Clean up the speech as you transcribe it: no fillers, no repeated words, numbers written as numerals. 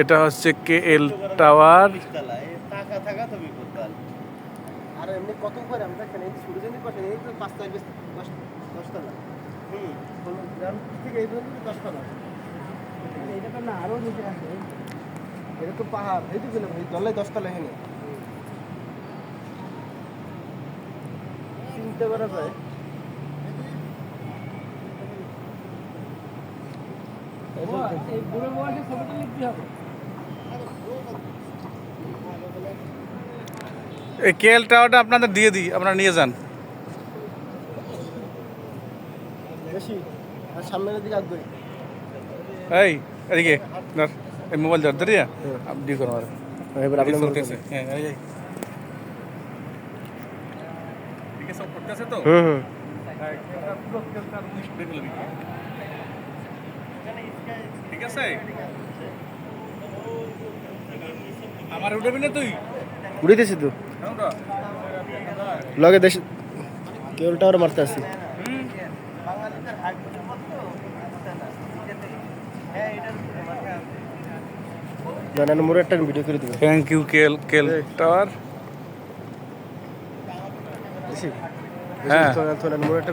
এটা হচ্ছে KL tower. আর এমনি কত উপরে আমি দেখেন এই সূর্য যদি কঠেন এই তো 5 তলা 10 তলা গ্রাম থেকে এই পর্যন্ত 10 তলা এটা তো না আরো নিচে আছে এটা তো পাহাড় এই তো গেলাম এই দলে 10 তলা এখানে চিন্তা করা যায় এই বুড়ো বয়সে ছবি তুললে কি হবে এই KL টাওয়ারটা আপনাদের দিয়ে দিই, আপনারা নিয়ে যান। বেশি আর সামনের দিকে আগ করি এই এদিকে ধর, এই মোবাইল ধর ধরিয়া আপনি করো আর এবার আপনি চলতেছে। হ্যাঁ এই ঠিক আছে, সব করতেছে তো। হুম ঠিক আছে, আমার উঠবি না তুই? উড়িতেছি তো লগে দেশ কেবল টাওয়ার মারতে আসি জানেন মোর একটা ভিডিও করে দিবেন থ্যাংক ইউ KL টাওয়ার। বেশি হ্যাঁ মোর একটা